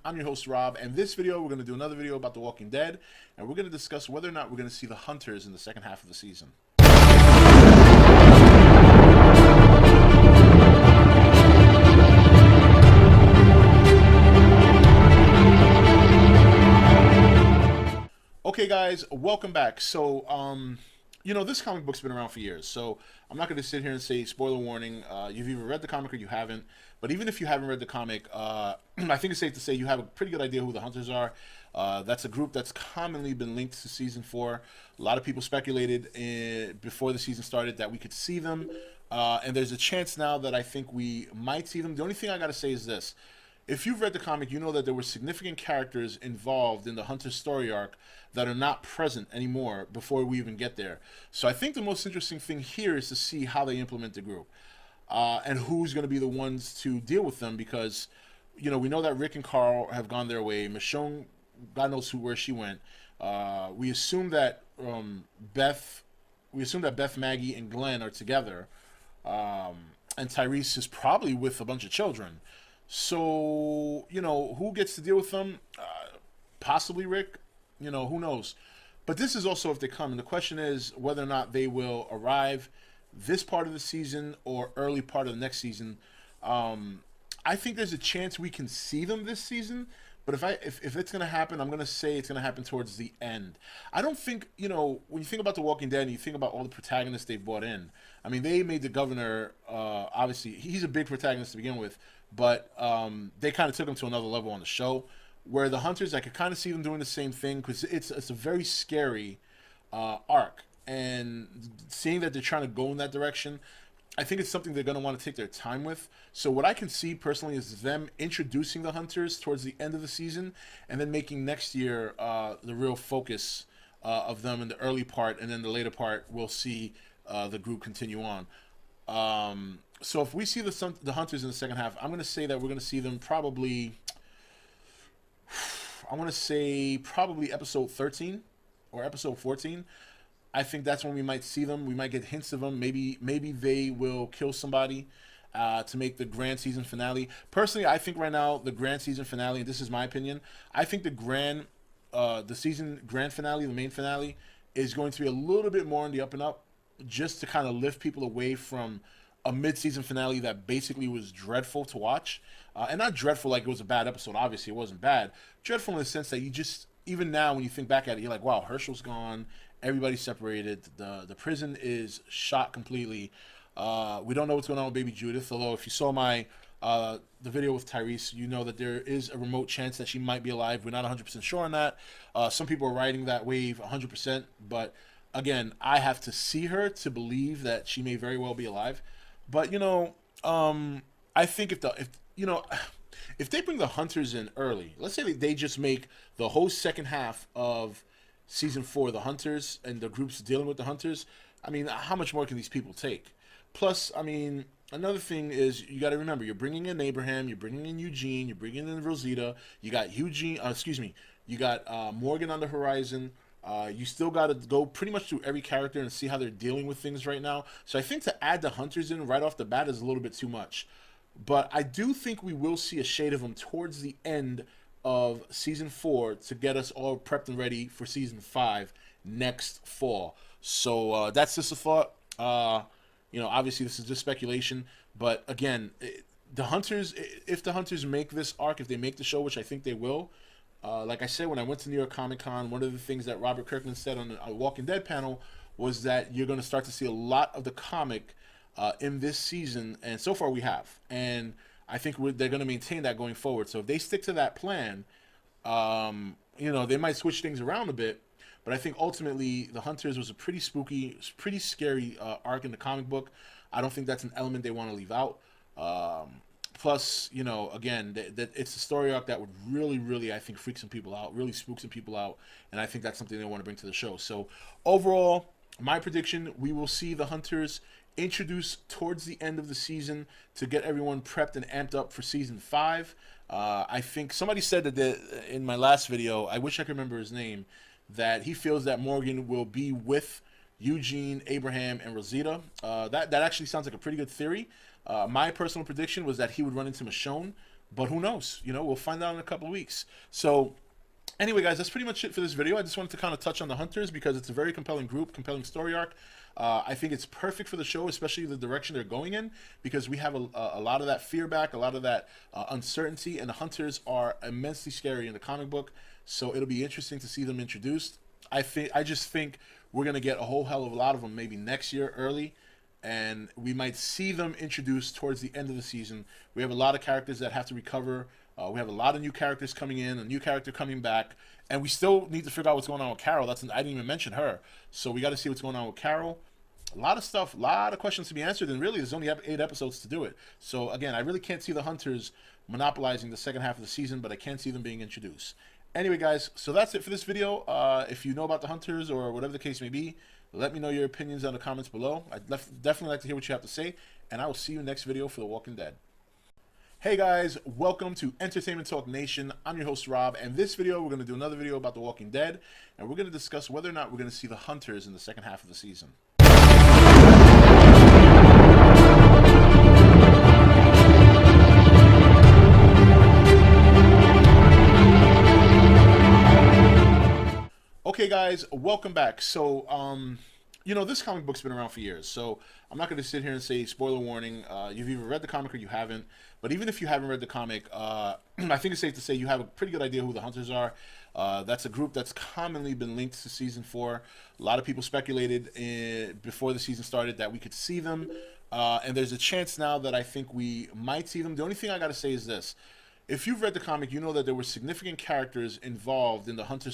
I'm your host, Rob, and this video, we're going to do another video about The Walking Dead, and we're going to discuss whether or not we're going to see the Hunters in the second half of the season. Okay, guys, welcome back. So, this comic book's been around for years, so I'm not going to sit here and say, spoiler warning, you've either read the comic or you haven't. But even if you haven't read the comic, I think it's safe to say you have a pretty good idea who the Hunters are. That's a group that's commonly been linked to Season 4. A lot of people speculated before the season started that we could see them, and there's a chance now that I think we might see them. The only thing I got to say is this. If you've read the comic, you know that there were significant characters involved in the Hunter's story arc that are not present anymore before we even get there. So I think the most interesting thing here is to see how they implement the group and who's going to be the ones to deal with them because, we know that Rick and Carl have gone their way. Michonne, God knows where she went. We assume that Beth, Maggie, and Glenn are together, and Tyrese is probably with a bunch of children. So, who gets to deal with them? Possibly Rick. Who knows? But this is also if they come. And the question is whether or not they will arrive this part of the season or early part of the next season. I think there's a chance we can see them this season. But if it's going to happen, I'm going to say it's going to happen towards the end. I don't think, when you think about The Walking Dead and you think about all the protagonists they've brought in, I mean, they made the governor, obviously, he's a big protagonist to begin with, but they kind of took him to another level on the show, where the Hunters, I could kind of see them doing the same thing, because it's a very scary arc, and seeing that they're trying to go in that direction, I think it's something they're going to want to take their time with. So what I can see personally is them introducing the Hunters towards the end of the season and then making next year the real focus of them in the early part, and then the later part we'll see the group continue on. So if we see the Hunters in the second half, I'm going to say that we're going to see them probably, I want to say probably episode 13 or episode 14. I think that's when we might see them. We might get hints of them. Maybe they will kill somebody to make the grand season finale. Personally, I think right now the grand season finale, and this is my opinion, I think the season grand finale, the main finale, is going to be a little bit more on the up and up, just to kind of lift people away from a mid-season finale that basically was dreadful to watch. And not dreadful like it was a bad episode. Obviously, it wasn't bad. Dreadful in the sense that you just, even now when you think back at it, you're like, wow, Herschel's gone. Everybody's separated. The prison is shot completely. We don't know what's going on with baby Judith, although if you saw the video with Tyrese, you know that there is a remote chance that she might be alive. We're not 100% sure on that. Some people are riding that wave 100%, but again, I have to see her to believe that she may very well be alive. But I think if they bring the Hunters in early, let's say they just make the whole second half of Season 4 the Hunters and the groups dealing with the Hunters, I mean, how much more can these people take? Plus, I mean, another thing is you got to remember, you're bringing in Abraham, you're bringing in Eugene, you're bringing in Rosita, you got you got Morgan on the horizon. You still got to go pretty much through every character and see how they're dealing with things right now. So I think to add the Hunters in right off the bat is a little bit too much. But I do think we will see a shade of them towards the end of Season 4 to get us all prepped and ready for Season 5 next fall. So that's just a thought. Obviously this is just speculation. But again, the Hunters, if the Hunters make this arc, if they make the show, which I think they will, like I said, when I went to New York Comic Con, one of the things that Robert Kirkman said on the Walking Dead panel was that you're going to start to see a lot of the comic in this season, and so far we have. And I think they're going to maintain that going forward. So if they stick to that plan, they might switch things around a bit. But I think ultimately the Hunters was a pretty spooky, pretty scary arc in the comic book. I don't think that's an element they want to leave out. Plus, again, that it's a story arc that would really, really, I think, freak some people out, really spook some people out, and I think that's something they want to bring to the show. So, overall, my prediction, we will see the Hunters introduced towards the end of the season to get everyone prepped and amped up for Season 5. I think somebody said that in my last video, I wish I could remember his name, that he feels that Morgan will be with Eugene, Abraham, and Rosita. That actually sounds like a pretty good theory. My personal prediction was that he would run into Michonne, but who knows? You know, we'll find out in a couple of weeks. So anyway, guys, that's pretty much it for this video. I just wanted to kind of touch on the Hunters because it's a very compelling group, compelling story arc. I think it's perfect for the show, especially the direction they're going in, because we have a lot of that fear back, a lot of that uncertainty, and the Hunters are immensely scary in the comic book. So it'll be interesting to see them introduced. I just think we're gonna get a whole hell of a lot of them maybe next year early, and we might see them introduced towards the end of the season. We have a lot of characters that have to recover. We have a lot of new characters coming in, a new character coming back, and we still need to figure out what's going on with Carol. I didn't even mention her, so we got to see what's going on with Carol. A lot of stuff, a lot of questions to be answered, and really there's only 8 episodes to do it. So again, I really can't see the Hunters monopolizing the second half of the season, but I can see them being introduced. Anyway, guys, so that's it for this video. If you know about the Hunters or whatever the case may be, let me know your opinions in the comments below. I'd definitely like to hear what you have to say, and I will see you next video for The Walking Dead. Hey guys, welcome to Entertainment Talk Nation. I'm your host Rob, and this video we're going to do another video about The Walking Dead, and we're going to discuss whether or not we're going to see the Hunters in the second half of the season. Okay guys, welcome back. So, you know, this comic book's been around for years, so I'm not going to sit here and say spoiler warning. You've either read the comic or you haven't. But even if you haven't read the comic, I think it's safe to say you have a pretty good idea who the Hunters are. That's a group that's commonly been linked to season 4. A lot of people speculated before the season started that we could see them, and there's a chance now that I think we might see them. The only thing I got to say is this. If you've read the comic, you know that there were significant characters involved in the Hunters